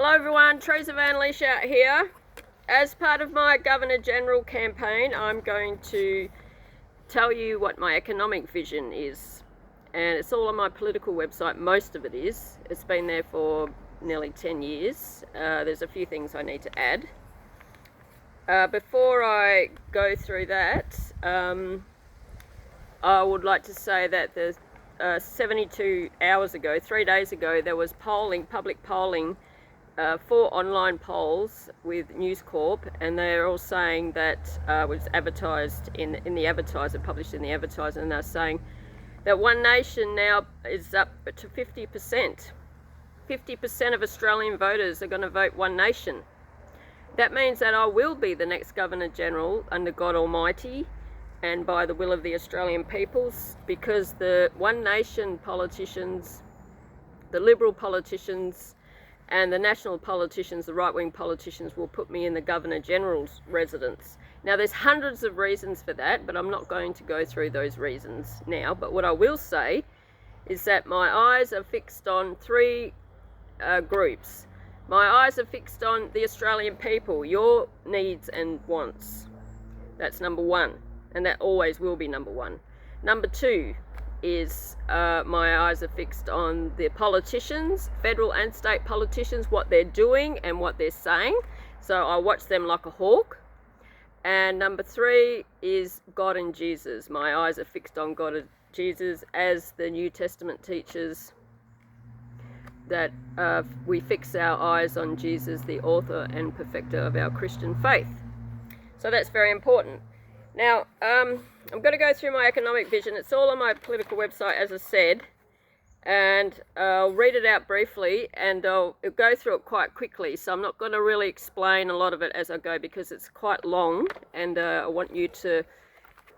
Hello everyone, Teresa Van Leash out here. As part of my Governor General campaign, I'm going to tell you what my economic vision is. And it's all on my political website, most of it is. It's been there for nearly 10 years. There's a few things I need to add. Before I go through that, I would like to say that the 72 hours ago, 3 days ago, there was polling, public polling, 4 online polls with News Corp, and they're all saying that was advertised in the Advertiser, published in the Advertiser, and they're saying that One Nation now is up to 50%. 50% of Australian voters are going to vote One Nation. That means that I will be the next Governor General under God Almighty and by the will of the Australian peoples, because the One Nation politicians, the Liberal politicians, and the national politicians, the right-wing politicians, will put me in the Governor General's residence. Now, there's hundreds of reasons for that, but I'm not going to go through those reasons now. But what I will say is that my eyes are fixed on 3 groups. My eyes are fixed on the Australian people, your needs and wants. That's number 1, and that always will be number 1. Number 2 is my eyes are fixed on the politicians, federal and state politicians, what they're doing and what they're saying. So I watch them like a hawk. And number 3 is God and Jesus. My eyes are fixed on God and Jesus, as the New Testament teaches that we fix our eyes on Jesus, the author and perfecter of our Christian faith. So that's very important. Now, I'm going to go through my economic vision. It's all on my political website, as I said, and I'll read it out briefly, and I'll go through it quite quickly. So I'm not going to really explain a lot of it as I go, because it's quite long, and I want you to,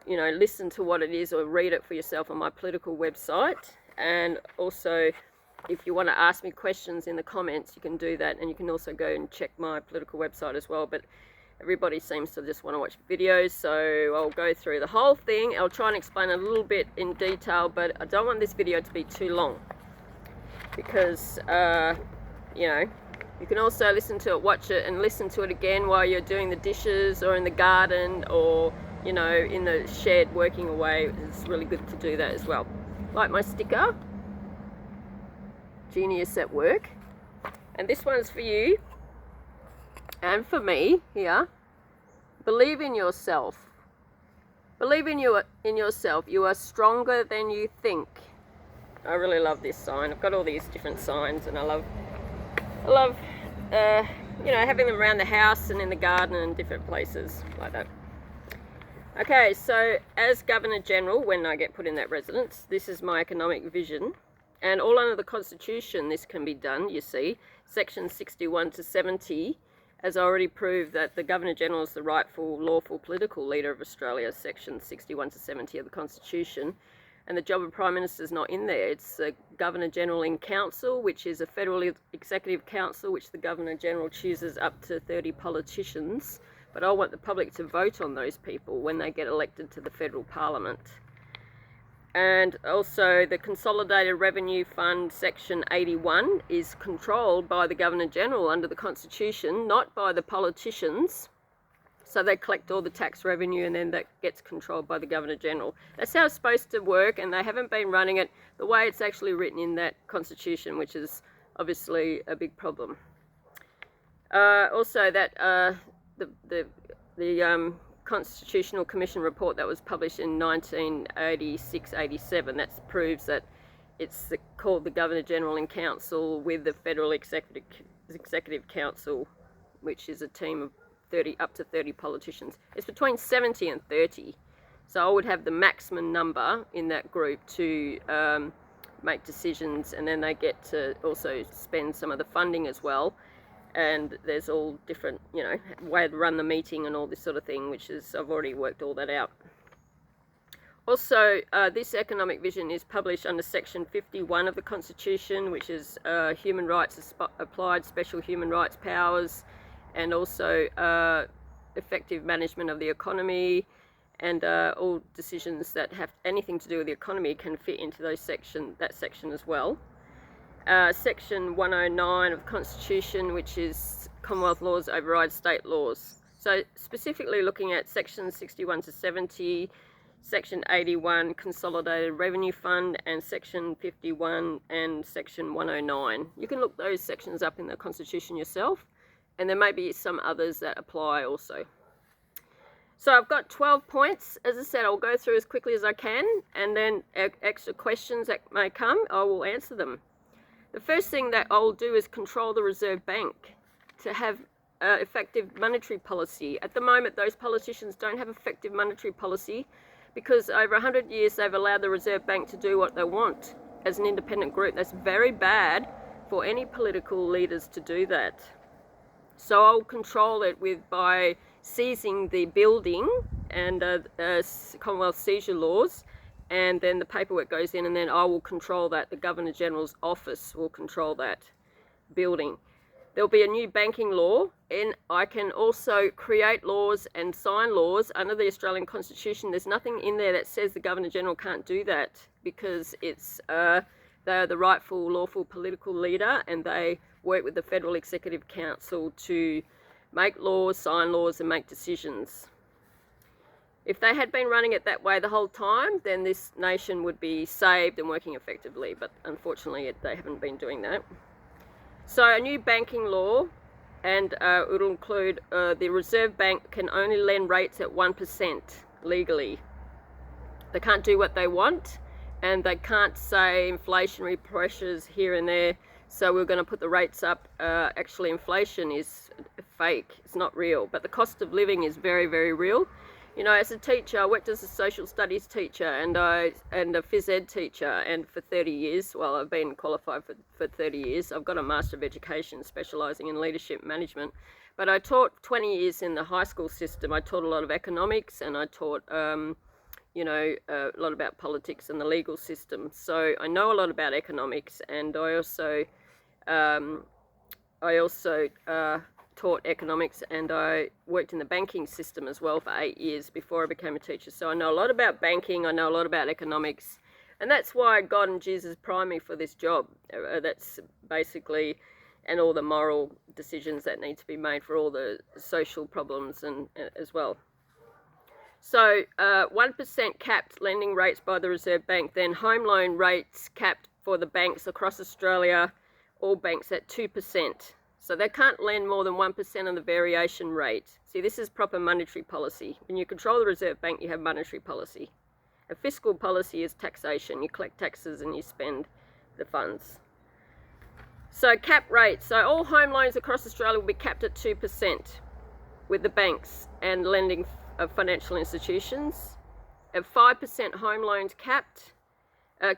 listen to what it is or read it for yourself on my political website. And also, if you want to ask me questions in the comments, you can do that, and you can also go and check my political website as well. But everybody seems to just want to watch videos, so I'll go through the whole thing. I'll try and explain a little bit in detail, but I don't want this video to be too long, because, you can also listen to it, watch it, and listen to it again while you're doing the dishes or in the garden or, in the shed working away. It's really good to do that as well. Like my sticker, Genius at Work. And this one's for you. And for me here. Believe in yourself. Believe in yourself. You are stronger than you think. I really love this sign. I've got all these different signs, and I love having them around the house and in the garden and different places like that. Okay, so as Governor General, when I get put in that residence, this is my economic vision. And all under the Constitution this can be done, you see. Section 61 to 70, as I already proved that the Governor-General is the rightful, lawful political leader of Australia, Section 61 to 70 of the Constitution. And the job of Prime Minister is not in there. It's the Governor-General in Council, which is a federal executive council, which the Governor-General chooses up to 30 politicians. But I want the public to vote on those people when they get elected to the federal parliament. And also the Consolidated Revenue Fund, Section 81, is controlled by the Governor-General under the Constitution, not by the politicians. So they collect all the tax revenue, and then that gets controlled by the Governor-General. That's how it's supposed to work, and they haven't been running it the way it's actually written in that Constitution, which is obviously a big problem. Also, that the Constitutional Commission report that was published in 1986-87, that proves that it's called the Governor-General in Council with the Federal Executive Council, which is a team of up to 30 politicians. It's between 70 and 30. So I would have the maximum number in that group to make decisions, and then they get to also spend some of the funding as well. And there's all different, way to run the meeting and all this sort of thing, which is, I've already worked all that out. Also, this economic vision is published under Section 51 of the Constitution, which is human rights applied, special human rights powers, and also effective management of the economy, and all decisions that have anything to do with the economy can fit into that section as well. Section 109 of the Constitution, which is Commonwealth laws override state laws. So specifically looking at Section 61 to 70, Section 81 Consolidated Revenue Fund, and Section 51 and Section 109. You can look those sections up in the Constitution yourself, and there may be some others that apply also. So I've got 12 points. As I said, I'll go through as quickly as I can, and then extra questions that may come, I will answer them. The first thing that I'll do is control the Reserve Bank to have effective monetary policy. At the moment, those politicians don't have effective monetary policy because over 100 years they've allowed the Reserve Bank to do what they want as an independent group. That's very bad for any political leaders to do that. So I'll control it by seizing the building and Commonwealth seizure laws, and then the paperwork goes in, and then I will control that. The Governor General's office will control that building. There'll be a new banking law, and I can also create laws and sign laws under the Australian Constitution. There's nothing in there that says the Governor General can't do that, because they're the rightful, lawful political leader, and they work with the Federal Executive Council to make laws, sign laws, and make decisions. If they had been running it that way the whole time, then this nation would be saved and working effectively, but unfortunately they haven't been doing that. So a new banking law, and it'll include the Reserve Bank can only lend rates at 1% legally. They can't do what they want, and they can't say inflationary pressures here and there, so we're going to put the rates up. Actually, inflation is fake, it's not real, but the cost of living is very, very real. You know, as a teacher, I worked as a social studies teacher and a phys ed teacher, and for 30 years, well, I've been qualified for 30 years. I've got a Master of Education specialising in leadership management, but I taught 20 years in the high school system. I taught a lot of economics, and I taught, you know, a lot about politics and the legal system. So I know a lot about economics, and I also taught economics, and I worked in the banking system as well for 8 years before I became a teacher. So I know a lot about banking, I know a lot about economics, and that's why God and Jesus primed me for this job. That's basically, and all the moral decisions that need to be made for all the social problems and as well. So 1% capped lending rates by the Reserve Bank, then home loan rates capped for the banks across Australia, all banks at 2%. So they can't lend more than 1% on the variation rate. See, this is proper monetary policy. When you control the Reserve Bank, you have monetary policy. A fiscal policy is taxation. You collect taxes and you spend the funds. So cap rates. So all home loans across Australia will be capped at 2% with the banks and lending financial institutions. At 5% home loans capped.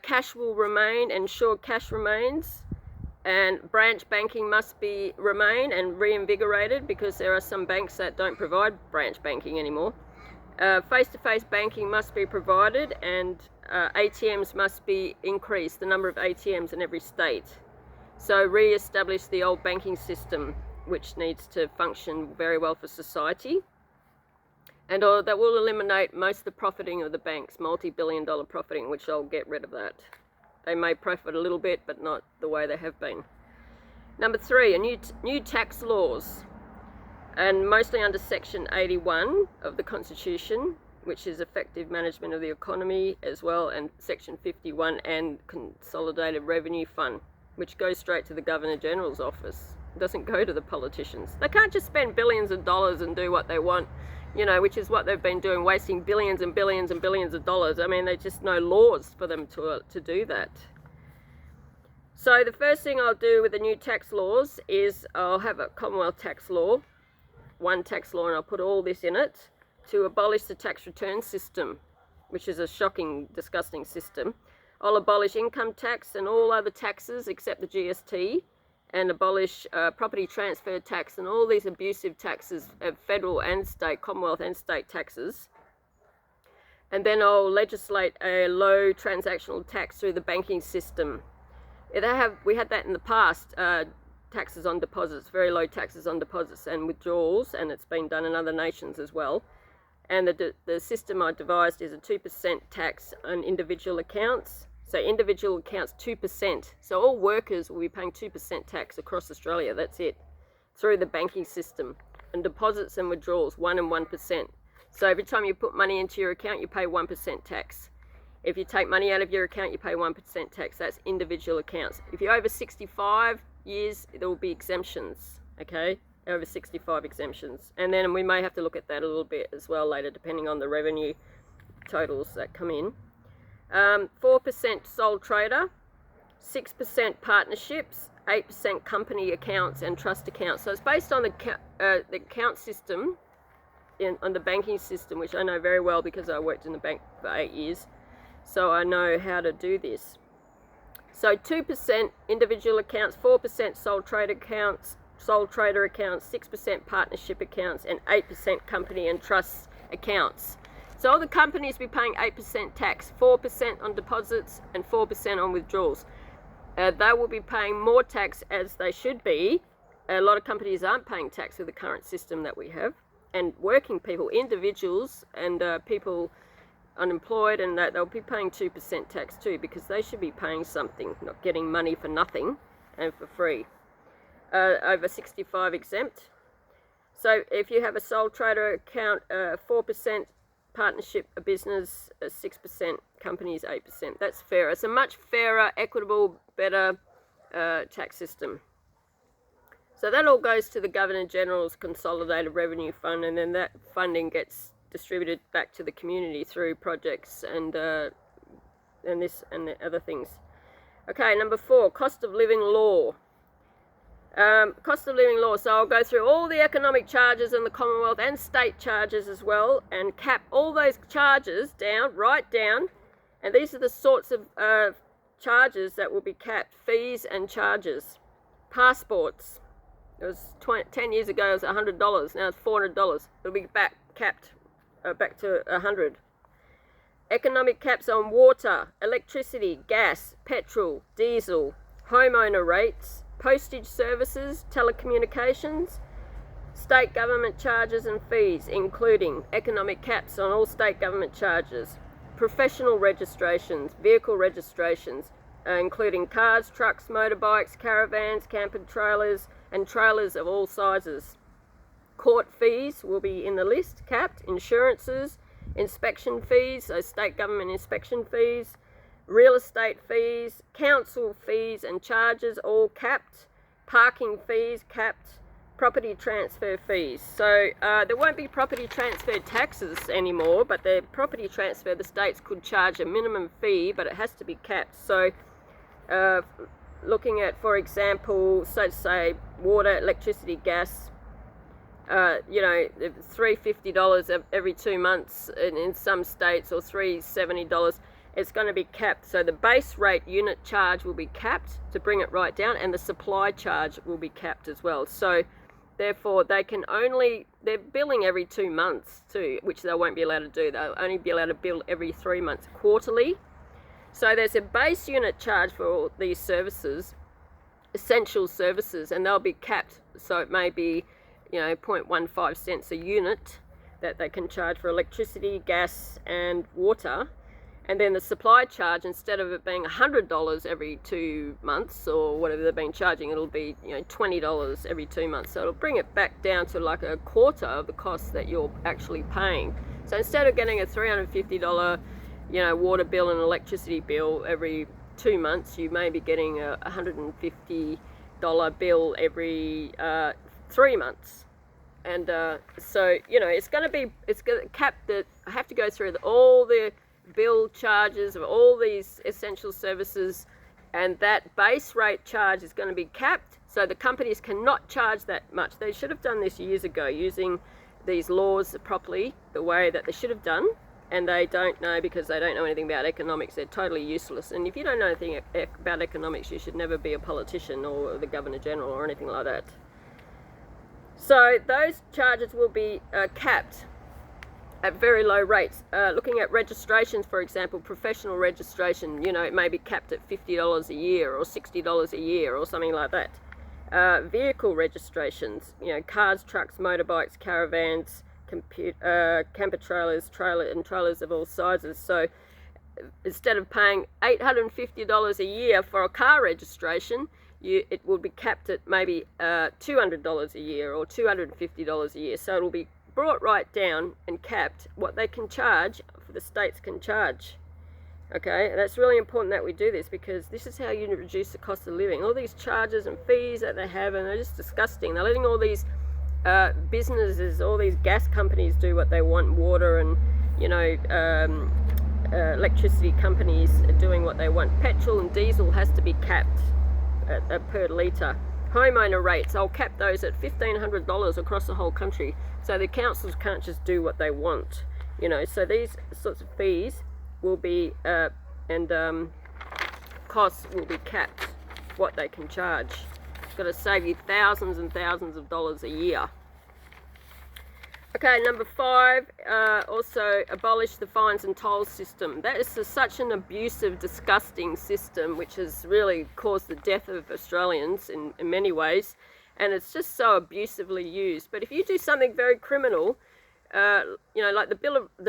Cash will remain, and sure cash remains. And branch banking must remain and reinvigorated, because there are some banks that don't provide branch banking anymore. Face-to-face banking must be provided, and ATMs must be increased, the number of ATMs in every state. So re-establish the old banking system, which needs to function very well for society. And that will eliminate most of the profiting of the banks, multi-billion-dollar profiting, which I'll get rid of that. They may profit a little bit, but not the way they have been. Number 3, new tax laws, and mostly under Section 81 of the Constitution, which is effective management of the economy as well, and Section 51 and Consolidated Revenue Fund, which goes straight to the Governor General's office. It doesn't go to the politicians. They can't just spend billions of dollars and do what they want, you know, which is what they've been doing, wasting billions and billions and billions of dollars. I mean, there's just no laws for them to do that. So the first thing I'll do with the new tax laws is I'll have a Commonwealth tax law, one tax law, and I'll put all this in it to abolish the tax return system, which is a shocking, disgusting system. I'll abolish income tax and all other taxes except the GST, and abolish property transfer tax and all these abusive taxes, federal and state, Commonwealth and state taxes. And then I'll legislate a low transactional tax through the banking system. We had that in the past, taxes on deposits, very low taxes on deposits and withdrawals, and it's been done in other nations as well. And the system I devised is a 2% tax on individual accounts, So individual accounts 2%. So all workers will be paying 2% tax across Australia. That's it, through the banking system. And deposits and withdrawals 1% and 1%. So every time you put money into your account, you pay 1% tax. If you take money out of your account, you pay 1% tax. That's individual accounts. If you're over 65 years, there will be exemptions. Okay, over 65 exemptions. And then we may have to look at that a little bit as well later, depending on the revenue totals that come in. 4% sole trader, 6% partnerships, 8% company accounts and trust accounts. So it's based on the account system, on the banking system, which I know very well because I worked in the bank for 8 years. So I know how to do this. So 2% individual accounts, 4% sole trader accounts, 6% partnership accounts, and 8% company and trust accounts. So all the companies will be paying 8% tax, 4% on deposits and 4% on withdrawals. They will be paying more tax, as they should be. A lot of companies aren't paying tax with the current system that we have. And working people, individuals and people unemployed, and that they'll be paying 2% tax too, because they should be paying something, not getting money for nothing and for free. Over 65 exempt. So if you have a sole trader account, 4%, partnership, a business, 6%, companies 8%. That's fair. It's a much fairer, equitable, better tax system. So that all goes to the Governor-General's Consolidated Revenue Fund, and then that funding gets distributed back to the community through projects and this and the other things. Okay, number 4, cost of living law. Cost of living law. So I'll go through all the economic charges in the Commonwealth and state charges as well, and cap all those charges down, right down. And these are the sorts of charges that will be capped: fees and charges. Passports. It was 10 years ago. It was $100. Now it's $400. It'll be capped back to 100. Economic caps on water, electricity, gas, petrol, diesel, homeowner rates, postage services, telecommunications, state government charges and fees, including economic caps on all state government charges, professional registrations, vehicle registrations, including cars, trucks, motorbikes, caravans, camper trailers, and trailers of all sizes. Court fees will be in the list, capped. Insurances, inspection fees, so state government inspection fees, real estate fees, council fees and charges, all capped. Parking fees, capped. Property transfer fees. So there won't be property transfer taxes anymore, but the property transfer, the states could charge a minimum fee, but it has to be capped. So looking at, for example, so to say, water, electricity, gas, $350 every 2 months in some states, or $370, it's going to be capped. So the base rate unit charge will be capped to bring it right down, and the supply charge will be capped as well. So therefore they're billing every 2 months too, which they won't be allowed to do. They'll only be allowed to bill every 3 months, quarterly. So there's a base unit charge for all these services, essential services, and they'll be capped. So it may be 0.15 cents a unit that they can charge for electricity, gas and water. And then the supply charge, instead of it being $100 every 2 months or whatever they've been charging, it'll be $20 every 2 months. So it'll bring it back down to like a quarter of the cost that you're actually paying. So instead of getting a $350 water bill and electricity bill every 2 months, you may be getting a $150 bill every 3 months. And so it's going to cap that. I have to go through all the bill charges of all these essential services, and that base rate charge is going to be capped, so the companies cannot charge that much. They should have done this years ago, using these laws properly, the way that they should have done, and they don't know, because they don't know anything about economics. They're totally useless, and if you don't know anything about economics, you should never be a politician or the Governor-General or anything like that. So those charges will be capped at very low rates. Looking at registrations, for example, professional registration, it may be capped at $50 a year or $60 a year or something like that. Vehicle registrations, cars, trucks, motorbikes, caravans, camper trailers, trailers of all sizes. So instead of paying $850 a year for a car registration, it will be capped at maybe $200 a year or $250 a year. So it'll be brought right down and capped what they can charge, the states can charge. Okay, and that's really important that we do this, because this is how you reduce the cost of living. All these charges and fees that they have, and they're just disgusting. They're letting all these businesses, all these gas companies do what they want, water and, you know, electricity companies are doing what they want. Petrol and diesel has to be capped at per litre. Homeowner rates, I'll cap those at $1,500 across the whole country, so the councils can't just do what they want, you know. So these sorts of fees will be costs will be capped, what they can charge. It's got to save you thousands and thousands of dollars a year. Okay, number 5, also abolish the fines and tolls system. That is such an abusive, disgusting system, which has really caused the death of Australians in many ways, and it's just so abusively used. But if you do something very criminal, you know, like the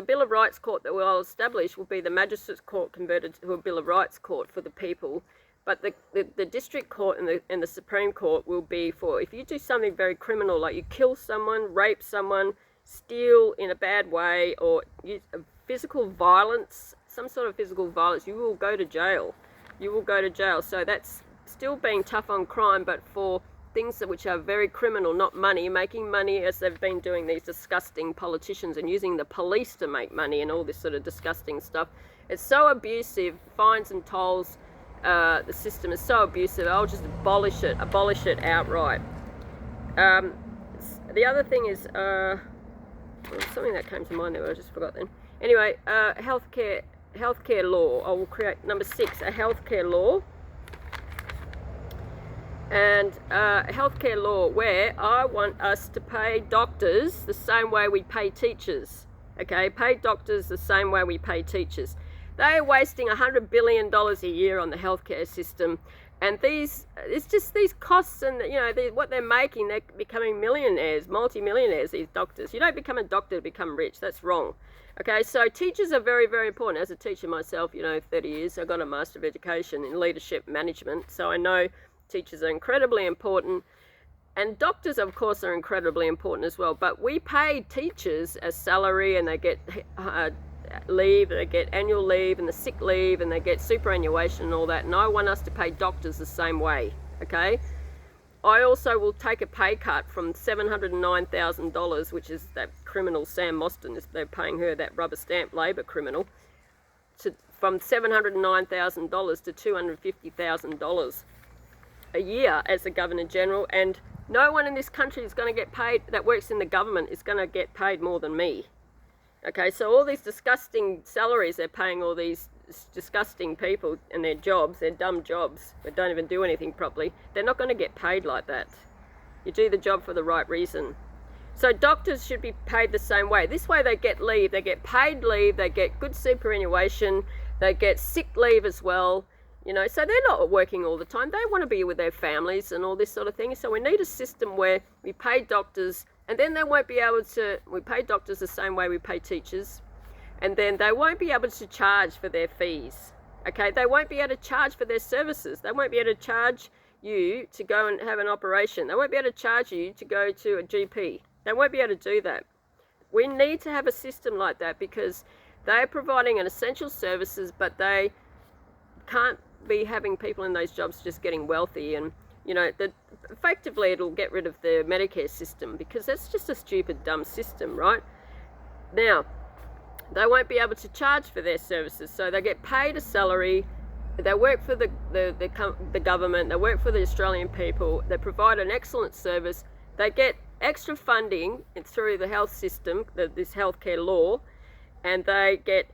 Bill of Rights court that we'll establish will be the Magistrates Court converted to a Bill of Rights court for the people. But the District Court and the Supreme Court will be for, if you do something very criminal, like you kill someone, rape someone, steal in a bad way, or use physical violence, some sort of physical violence, you will go to jail. You will go to jail. So that's still being tough on crime, but for things which are very criminal, not money, making money as they've been doing, these disgusting politicians, and using the police to make money and all this sort of disgusting stuff. It's so abusive. Fines and tolls, the system is so abusive. I'll just abolish it outright. The other thing is, something that came to mind there, I just forgot then. Anyway, healthcare law. I will create, number 6, a healthcare law. And a healthcare law where I want us to pay doctors the same way we pay teachers. Okay, pay doctors the same way we pay teachers. They are wasting $100 billion a year on the healthcare system, and it's just these costs, and you know what they're making. They're becoming millionaires, multi-millionaires. These doctors. You don't become a doctor to become rich. That's wrong. Okay, so teachers are very, very important. As a teacher myself, you know, 30 years, I got a Master of Education in Leadership Management, so I know teachers are incredibly important, and doctors of course are incredibly important as well. But we pay teachers a salary, and they get leave, they get annual leave and the sick leave, and they get superannuation and all that, and I want us to pay doctors the same way. Okay, I also will take a pay cut from $709,000, which is that criminal Sam Mostyn, they're paying her, that rubber stamp Labor criminal, from $709,000 to $250,000 a year as the Governor General, and no one in this country is going to get paid, that works in the government, is going to get paid more than me. Okay, so all these disgusting salaries they're paying all these disgusting people in their jobs, their dumb jobs, that don't even do anything properly, they're not going to get paid like that. You do the job for the right reason. So doctors should be paid the same way. This way they get leave, they get paid leave, they get good superannuation, they get sick leave as well. You know, so they're not working all the time. They want to be with their families and all this sort of thing. So we need a system where we pay doctors, and then they won't be able to, we pay doctors the same way we pay teachers, and then they won't be able to charge for their fees. Okay, they won't be able to charge for their services. They won't be able to charge you to go and have an operation. They won't be able to charge you to go to a GP. They won't be able to do that. We need to have a system like that, because they're providing an essential services, but they can't be having people in those jobs just getting wealthy. And you know, effectively it'll get rid of the Medicare system, because that's just a stupid, dumb system, right? Now, they won't be able to charge for their services, so they get paid a salary, they work for the government, they work for the Australian people, they provide an excellent service, they get extra funding through the health system, this healthcare law, and they get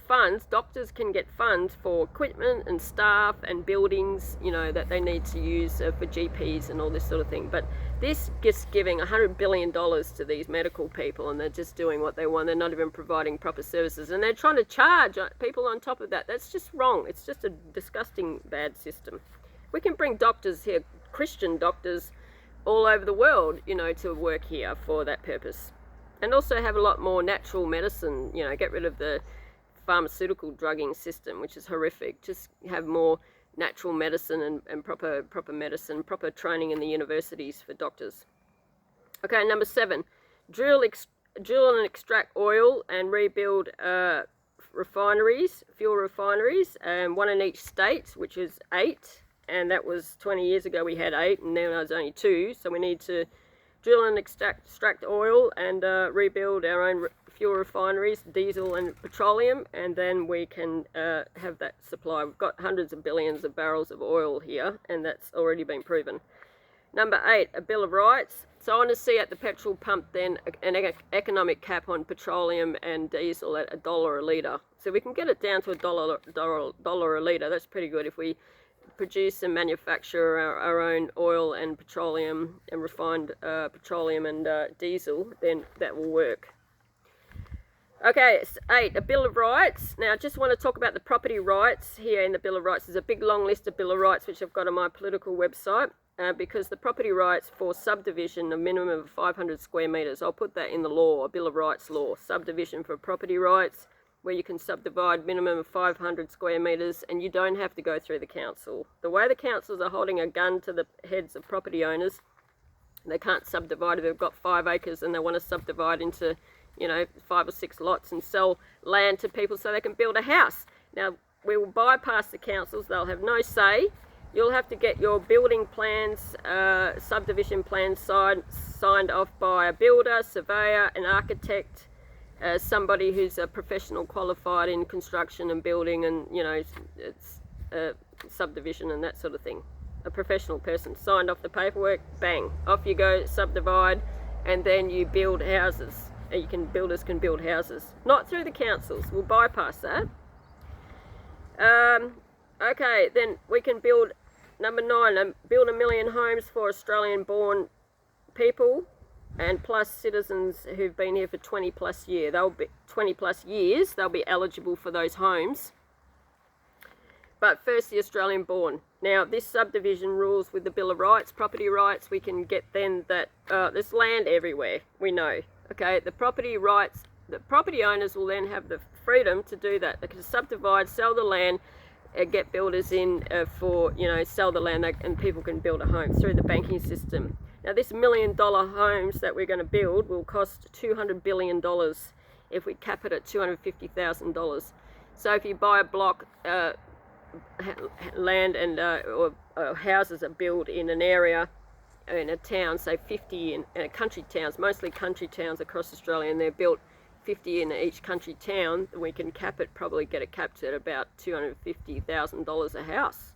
funds. Doctors can get funds for equipment and staff and buildings, you know, that they need to use for GPs and all this sort of thing. But this just giving $100 billion to these medical people, and they're just doing what they want. They're not even providing proper services, and they're trying to charge people on top of that. That's just wrong. It's just a disgusting, bad system. We can bring doctors here, Christian doctors, all over the world, you know, to work here for that purpose. And also have a lot more natural medicine, you know, get rid of the pharmaceutical drugging system, which is horrific. Just have more natural medicine and proper medicine, proper training in the universities for doctors. Okay, number 7, drill and extract oil and rebuild refineries, fuel refineries, one in each state, which is 8, and that was 20 years ago we had 8, and now there's only 2, so we need to drill and extract oil and rebuild our own fuel refineries, diesel and petroleum, and then we can have that supply. We've got hundreds of billions of barrels of oil here, and that's already been proven. Number 8, a Bill of Rights. So I want to see at the petrol pump then an economic cap on petroleum and diesel at $1 a litre. So we can get it down to $1 a litre. That's pretty good. If we produce and manufacture our own oil and petroleum and refined petroleum and diesel, then that will work. Okay, 8, a Bill of Rights. Now I just want to talk about the property rights here in the Bill of Rights. There's a big long list of Bill of Rights which I've got on my political website. Because the property rights for subdivision, a minimum of 500 square metres, I'll put that in the law, a Bill of Rights law. Subdivision for property rights, where you can subdivide minimum of 500 square metres and you don't have to go through the council. The way the councils are holding a gun to the heads of property owners, they can't subdivide if they've got 5 acres and they want to subdivide into, 5 or 6 lots and sell land to people so they can build a house. Now, we will bypass the councils, they'll have no say. You'll have to get your building plans, subdivision plans signed off by a builder, surveyor, an architect, somebody who's a professional qualified in construction and building and, it's subdivision and that sort of thing. A professional person signed off the paperwork, bang, off you go, subdivide, and then you build houses. Builders can build houses. Not through the councils, we'll bypass that. Okay, then we can build, number 9, build 1 million homes for Australian-born people and plus citizens who've been here for 20 plus years. They'll be 20 plus years. They'll be eligible for those homes. But first, the Australian-born. Now, this subdivision rules with the Bill of Rights, property rights. We can get then that there's land everywhere. We know. Okay, the property rights. The property owners will then have the freedom to do that. They can subdivide, sell the land. Get builders in for, sell the land and people can build a home through the banking system. Now this $1 million homes that we're going to build will cost $200 billion if we cap it at $250,000. So if you buy a block, land and or houses are built in an area, in a town, say 50 in country towns, mostly country towns across Australia, and they're built 50 in each country town, we can cap it, probably get it capped at about $250,000 a house,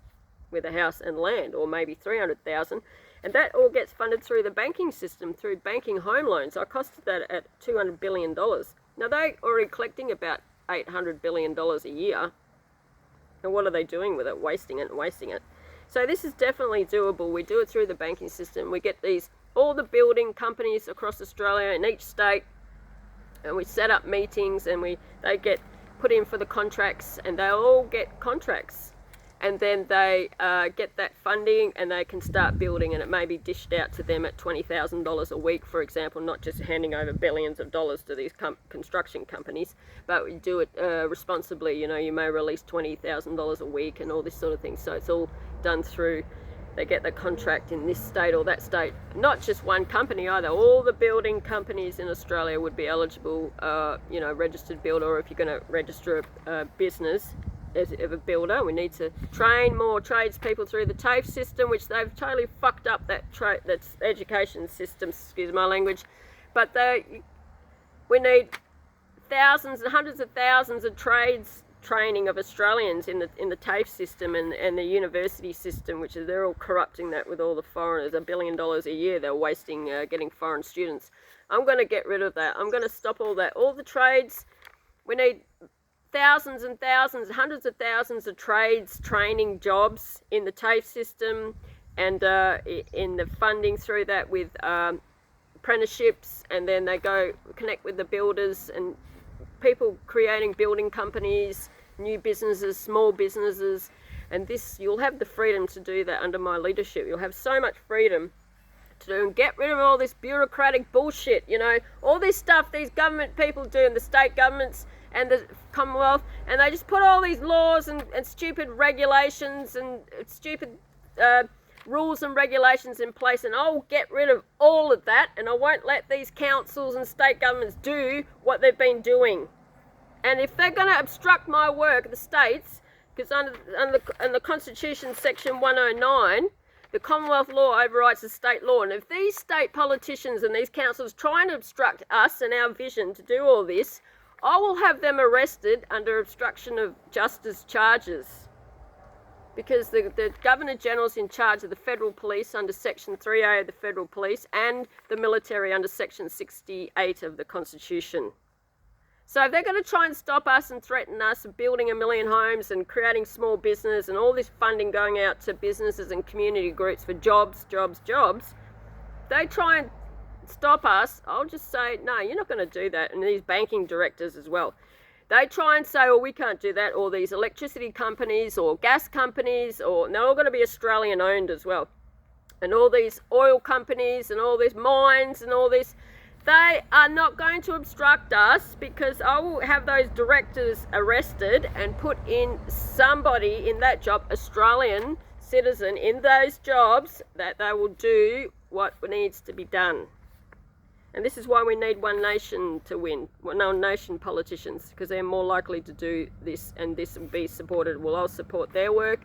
with a house and land, or maybe $300,000, and that all gets funded through the banking system, through banking home loans. I costed that at $200 billion. Now they're already collecting about $800 billion a year, and what are they doing with it? Wasting it and wasting it. So this is definitely doable. We do it through the banking system. We get all the building companies across Australia in each state, and we set up meetings, and they get put in for the contracts, and they all get contracts, and then they get that funding and they can start building, and it may be dished out to them at $20,000 a week, for example, not just handing over billions of dollars to these construction companies, but we do it responsibly. You may release $20,000 a week and all this sort of thing. So it's all done through, they get the contract in this state or that state. Not just one company either. All the building companies in Australia would be eligible, registered builder, or if you're going to register a business as a builder. We need to train more tradespeople through the TAFE system, which they've totally fucked up, that's education system, excuse my language. But we need thousands and hundreds of thousands of trades training of Australians in the TAFE system and the university system, which they're all corrupting that with all the foreigners. $1 billion a year they're wasting getting foreign students. I'm going to get rid of that. I'm going to stop all that. All the trades, we need thousands and thousands, hundreds of thousands of trades training jobs in the TAFE system, and in the funding through that with apprenticeships, and then they go connect with the builders and people creating building companies, new businesses, small businesses, and you'll have the freedom to do that under my leadership. You'll have so much freedom to do and get rid of all this bureaucratic bullshit, all this stuff these government people do, and the state governments and the Commonwealth, and they just put all these laws and stupid regulations and stupid rules and regulations in place, and I'll get rid of all of that, and I won't let these councils and state governments do what they've been doing. And if they're going to obstruct my work, the states, because under the Constitution, Section 109, the Commonwealth law overrides the state law. And if these state politicians and these councils try to obstruct us and our vision to do all this, I will have them arrested under obstruction of justice charges. Because the Governor-General's in charge of the federal police under Section 3A of the federal police and the military under Section 68 of the Constitution. So if they're going to try and stop us and threaten us of building 1 million homes and creating small business and all this funding going out to businesses and community groups for jobs, they try and stop us, I'll just say, no, you're not going to do that. And these banking directors as well. They try and say, oh, we can't do that, or these electricity companies or gas companies, or they're all going to be Australian owned as well. And all these oil companies and all these mines and all this, they are not going to obstruct us, because I will have those directors arrested and put in somebody in that job, Australian citizen, in those jobs, that they will do what needs to be done. And this is why we need One Nation to win, One Nation politicians, because they're more likely to do this, and this will be supported. Well, I'll support their work,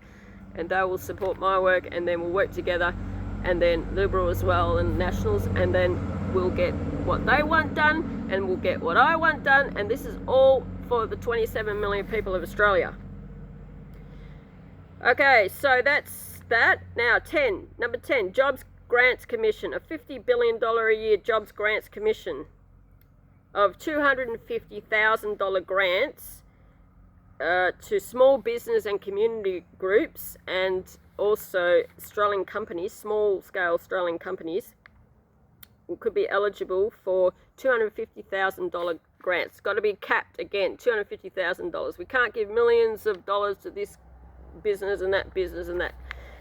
and they will support my work, and then we'll work together, and then Liberal as well, and Nationals, and then we'll get what they want done, and we'll get what I want done, and this is all for the 27 million people of Australia. Okay, so that's that. Now, number 10, Jobs Grants Commission, a $50 billion a year Jobs Grants Commission of $250,000 grants to small business and community groups, and also Australian companies, small-scale Australian companies, could be eligible for $250,000 grants. It's got to be capped again, $250,000. We can't give millions of dollars to this business and that business and that.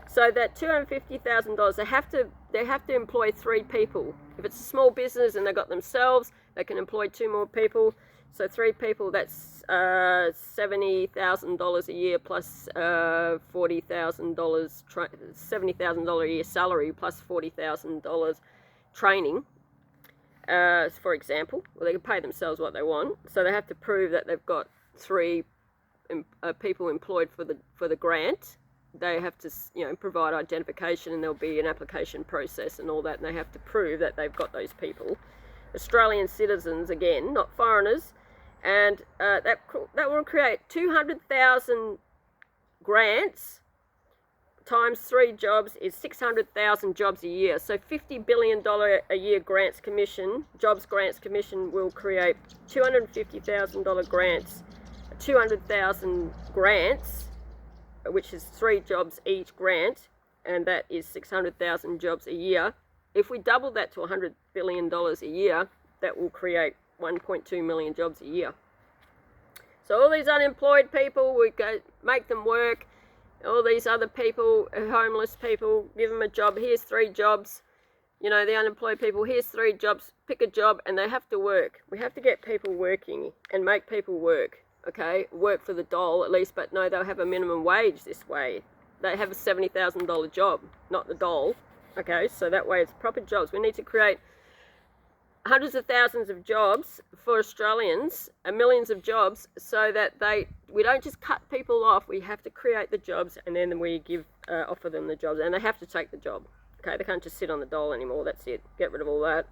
So that $250,000, they have to employ 3 people. If it's a small business and they've got themselves, they can employ 2 more people. So 3 people, that's $70,000 a year plus $40,000, $70,000 a year salary plus $40,000 training, for example. Well, they can pay themselves what they want. So they have to prove that they've got 3 people employed for the grant. They have to, provide identification, and there'll be an application process and all that, and they have to prove that they've got those people. Australian citizens, again, not foreigners, and that will create 200,000 grants times 3 jobs is 600,000 jobs a year. So $50 billion a year grants commission, Jobs Grants Commission, will create $250,000 grants, 200,000 grants, which is 3 jobs each grant, and that is 600,000 jobs a year. If we double that to $100 billion a year, that will create 1.2 million jobs a year. So all these unemployed people, we go make them work. All these other people, homeless people, give them a job. Here's 3 jobs. The unemployed people, here's 3 jobs. Pick a job, and they have to work. We have to get people working and make people work. Okay, work for the dole at least, but no, they'll have a minimum wage this way. They have a $70,000 job, not the dole. Okay, so that way it's proper jobs. We need to create hundreds of thousands of jobs for Australians, and millions of jobs, so that we don't just cut people off. We have to create the jobs, and then we offer them the jobs, and they have to take the job. Okay, they can't just sit on the dole anymore. That's it. Get rid of all that.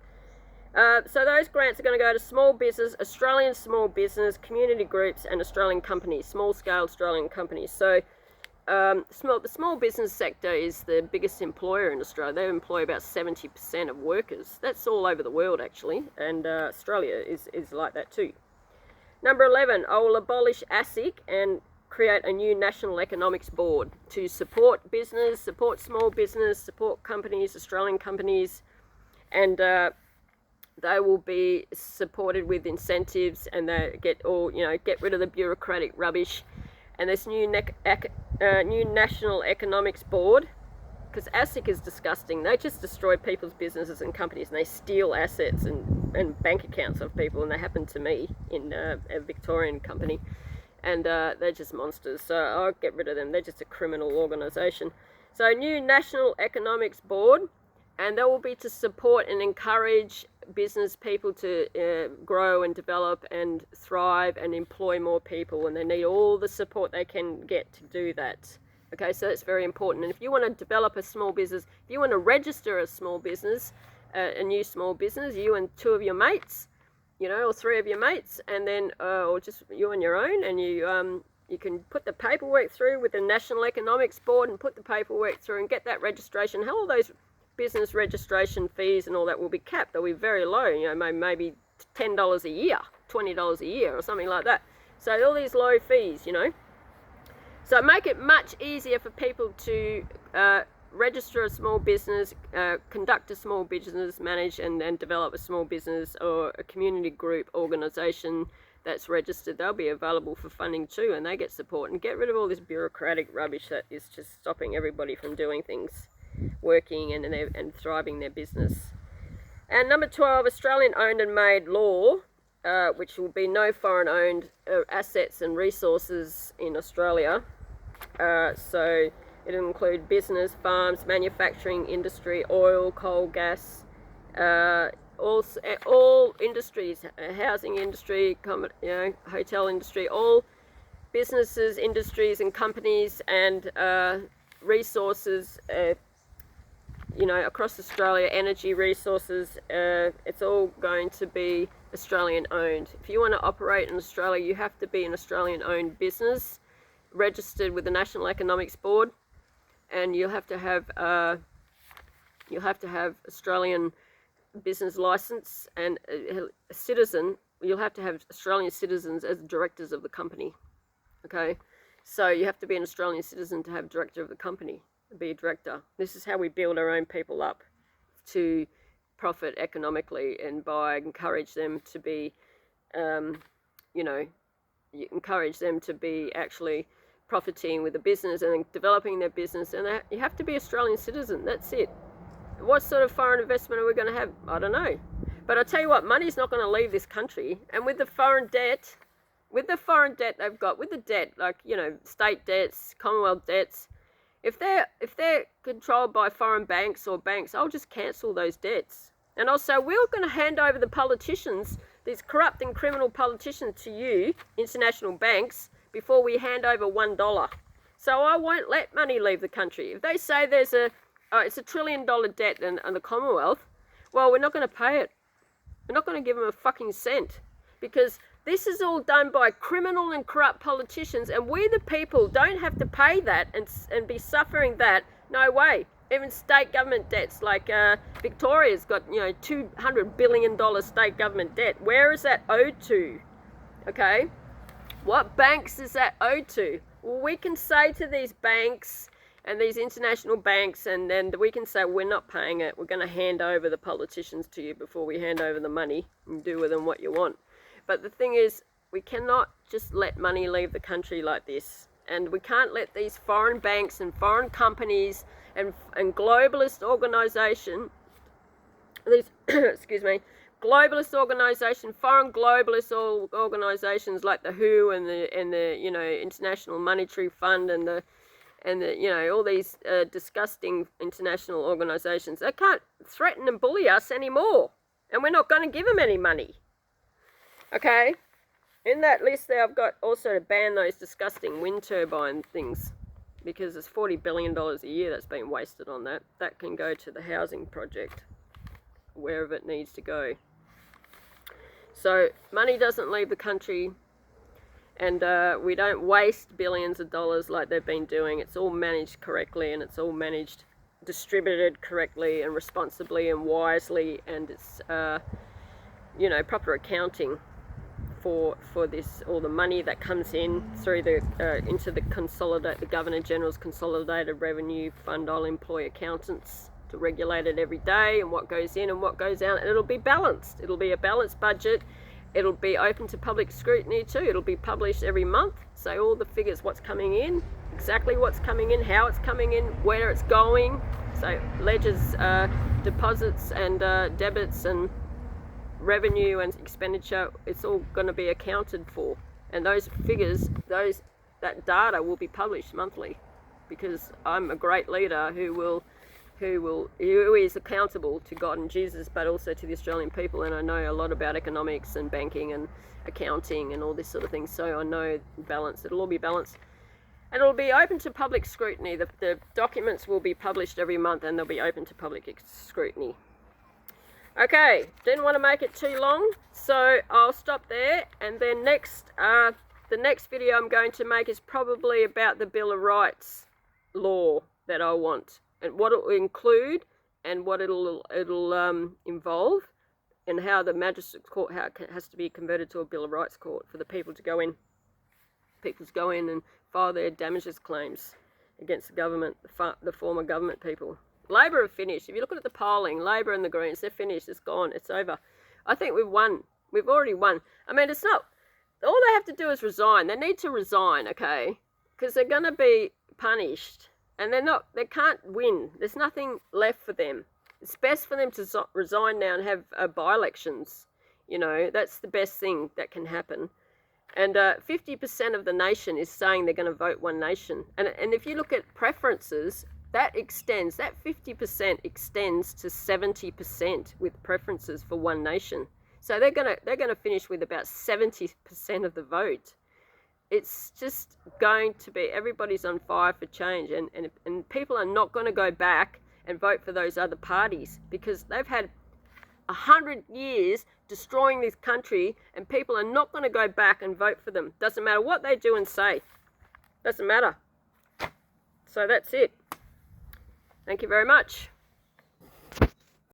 So those grants are going to go to small business, Australian small business, community groups, and Australian companies, small-scale Australian companies. So the small business sector is the biggest employer in Australia. They employ about 70% of workers. That's all over the world, actually, and Australia is like that too. Number 11, I will abolish ASIC and create a new National Economics Board to support business, support small business, support companies, Australian companies, and they will be supported with incentives, and they get rid of the bureaucratic rubbish. And this new National Economics Board, because ASIC is disgusting. They just destroy people's businesses and companies, and they steal assets and and bank accounts of people, and they happened to me in a Victorian company, and they're just monsters. So I'll get rid of them. They're just a criminal organisation. So new National Economics Board, and that will be to support and encourage business people to grow and develop and thrive and employ more people, and they need all the support they can get to do that. Okay, so that's very important. And if you want to develop a small business, if you want to register a small business, a new small business, you and 2 of your mates, you know, or 3 of your mates, and then or just you on your own, and you can put the paperwork through with the National Economics Board and put the paperwork through and get that registration. How all those business registration fees and all that will be capped. They'll be very low, you know, maybe $10 a year, $20 a year or something like that. So all these low fees, you know. So make it much easier for people to register a small business, conduct a small business, manage and develop a small business or a community group organisation that's registered. They'll be available for funding too, and they get support. And get rid of all this bureaucratic rubbish that is just stopping everybody from doing things, working and thriving their business. And number 12, Australian owned and made law, which will be no foreign owned assets and resources in Australia. So it'll include business, farms, manufacturing industry, oil, coal, gas, all industries, housing industry, you know, hotel industry, all businesses, industries and companies and resources, you know, across Australia, energy resources, it's all going to be Australian owned. If you want to operate in Australia, you have to be an Australian owned business, registered with the National Economics Board, and you'll have to have Australian business license, and a citizen. You'll have to have Australian citizens as directors of the company. Okay, so you have to be an Australian citizen to have director of the company, be a director. This is how we build our own people up to profit economically, and by encourage them to be, you know, you encourage them to be actually profiting with the business and developing their business, and you have to be Australian citizen. That's it. What sort of foreign investment are we going to have? I don't know. But I tell you what, money's not going to leave this country, and with the foreign debt they've got, with the debt, like, you know, state debts, Commonwealth debts, if they're controlled by foreign banks or banks, I'll just cancel those debts. And also, we're going to hand over the politicians, these corrupt and criminal politicians, to you, international banks, before we hand over $1. So I won't let money leave the country. If they say there's it's $1 trillion debt in the Commonwealth, well, we're not going to pay it. We're not going to give them a fucking cent, because this is all done by criminal and corrupt politicians, and we the people don't have to pay that and be suffering that. No way. Even state government debts, like Victoria's got, you know, $200 billion state government debt. Where is that owed to? Okay? What banks is that owed to? Well, we can say to these banks and these international banks, and then we can say, we're not paying it. We're going to hand over the politicians to you before we hand over the money, and do with them what you want. But the thing is, we cannot just let money leave the country like this. And we can't let these foreign banks and foreign companies and globalist organisation, these excuse me, globalist organisation, foreign globalist organisations like the WHO and the you know, International Monetary Fund and the you know, all these disgusting international organisations, they can't threaten and bully us anymore, and we're not going to give them any money. Okay, in that list there, I've got also to ban those disgusting wind turbine things, because there's $40 billion a year that's been wasted on that. That can go to the housing project, wherever it needs to go. So money doesn't leave the country, and we don't waste billions of dollars like they've been doing. It's all managed correctly, and it's all managed, distributed correctly and responsibly and wisely, and it's you know, proper accounting for this, all the money that comes in through the into the Governor General's Consolidated Revenue Fund. I'll employ accountants to regulate it every day, and what goes in and what goes out, and it'll be balanced. It'll be a balanced budget. It'll be open to public scrutiny too. It'll be published every month, so all the figures, what's coming in, exactly what's coming in, how it's coming in, where it's going. So ledgers, deposits and debits and revenue and expenditure, it's all going to be accounted for. And those figures, that data will be published monthly, because I'm a great leader who is accountable to God and Jesus, but also to the Australian people, and I know a lot about economics and banking and accounting and all this sort of thing, so I know balance. It'll all be balanced. And it'll be open to public scrutiny. The documents will be published every month, and they'll be open to public scrutiny. Okay, didn't want to make it too long, so I'll stop there. And then the next video I'm going to make is probably about the Bill of Rights law that I want, and what it will include, and what it'll involve, and how the magistrates court has to be converted to a Bill of Rights court for the people to go in. People to go in and file their damages claims against the government, the former government people. Labor have finished. If you look at the polling, Labor and the Greens, they're finished. It's gone. It's over. I think we've won. We've already won. I mean, it's not. All they have to do is resign. They need to resign, okay? Because they're going to be punished, and they can't win. There's nothing left for them. It's best for them to resign now and have by-elections. You know, that's the best thing that can happen. And 50% of the nation is saying they're going to vote One Nation. And if you look at preferences, that 50% extends to 70% with preferences for One Nation. So they're gonna finish with about 70% of the vote. It's just going to be, everybody's on fire for change, and people are not going to go back and vote for those other parties, because they've had 100 years destroying this country, and people are not going to go back and vote for them. Doesn't matter what they do and say. Doesn't matter. So that's it. Thank you very much.